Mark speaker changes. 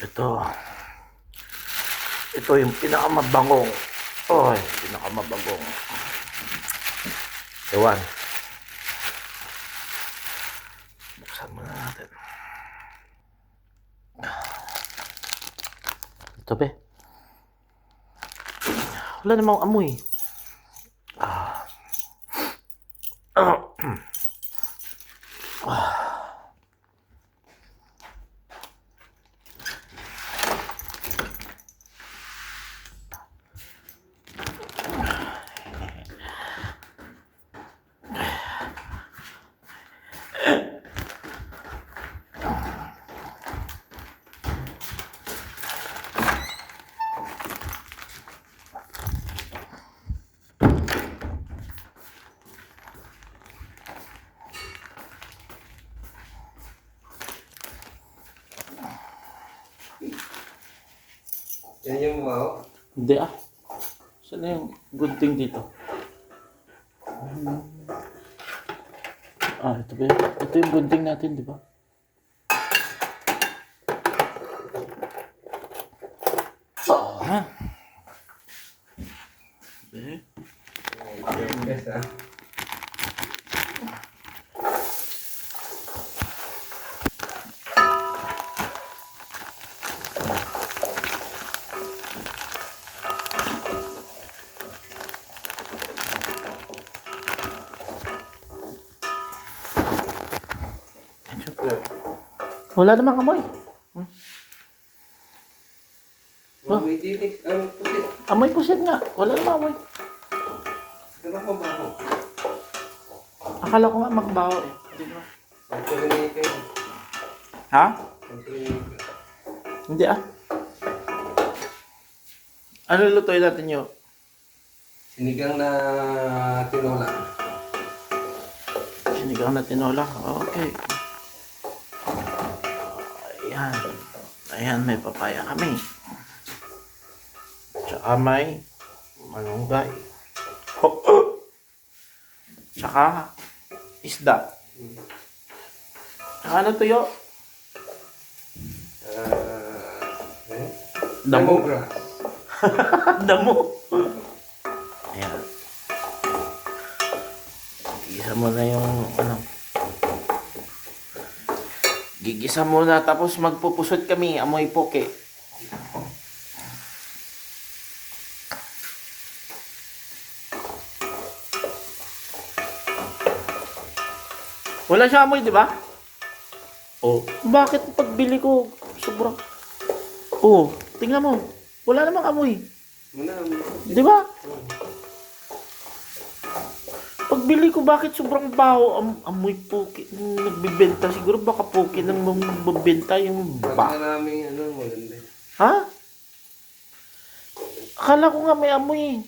Speaker 1: Ito. Ito yung pinakamabangong. Oy, pinakamabangong. Ewan. Buksan muna natin. Ito be. Wala namang amoy.
Speaker 2: Yan yung wow.
Speaker 1: Hindi ah. Saan na yung gunting dito? Ito ba yun? Ito yung gunting natin, di ba? Ha? Eh?
Speaker 2: Yes, ah.
Speaker 1: Wala namang amoy.
Speaker 2: May dilik. Pusit.
Speaker 1: Amoy pusit nga. Wala namang amoy.
Speaker 2: Ganun pa ba ako?
Speaker 1: Akala ko nga magbaho eh. Hindi naman.
Speaker 2: Pag-pollinate yun.
Speaker 1: Ha?
Speaker 2: Pag-pollinate.
Speaker 1: Hindi ah. Ano lutuin natin yun?
Speaker 2: Sinigang na tinola.
Speaker 1: Sinigang na tinola. Okay. Ayan. Ayan, may papaya kami. Tsaka may malunggay. Tsaka isda. Tsaka ano tuyo? Damo.
Speaker 2: Lemongrass.
Speaker 1: Damo. Ayan. Gigisa mo na yung ano. Gigisa mo na tapos magpupusot kami. Amoy poke. Wala siya amoy, di ba? Oh. Bakit pagbili ko sobrang... Oh, tingnan mo. Wala namang amoy.
Speaker 2: Muna.
Speaker 1: Di ba? Pagbili ko, bakit sobrang baho? Amoy puki. Nagbibenta. Siguro baka puki nang magbibenta yung
Speaker 2: Baka namin ano, maganda.
Speaker 1: Ha? Akala ko nga may amoy.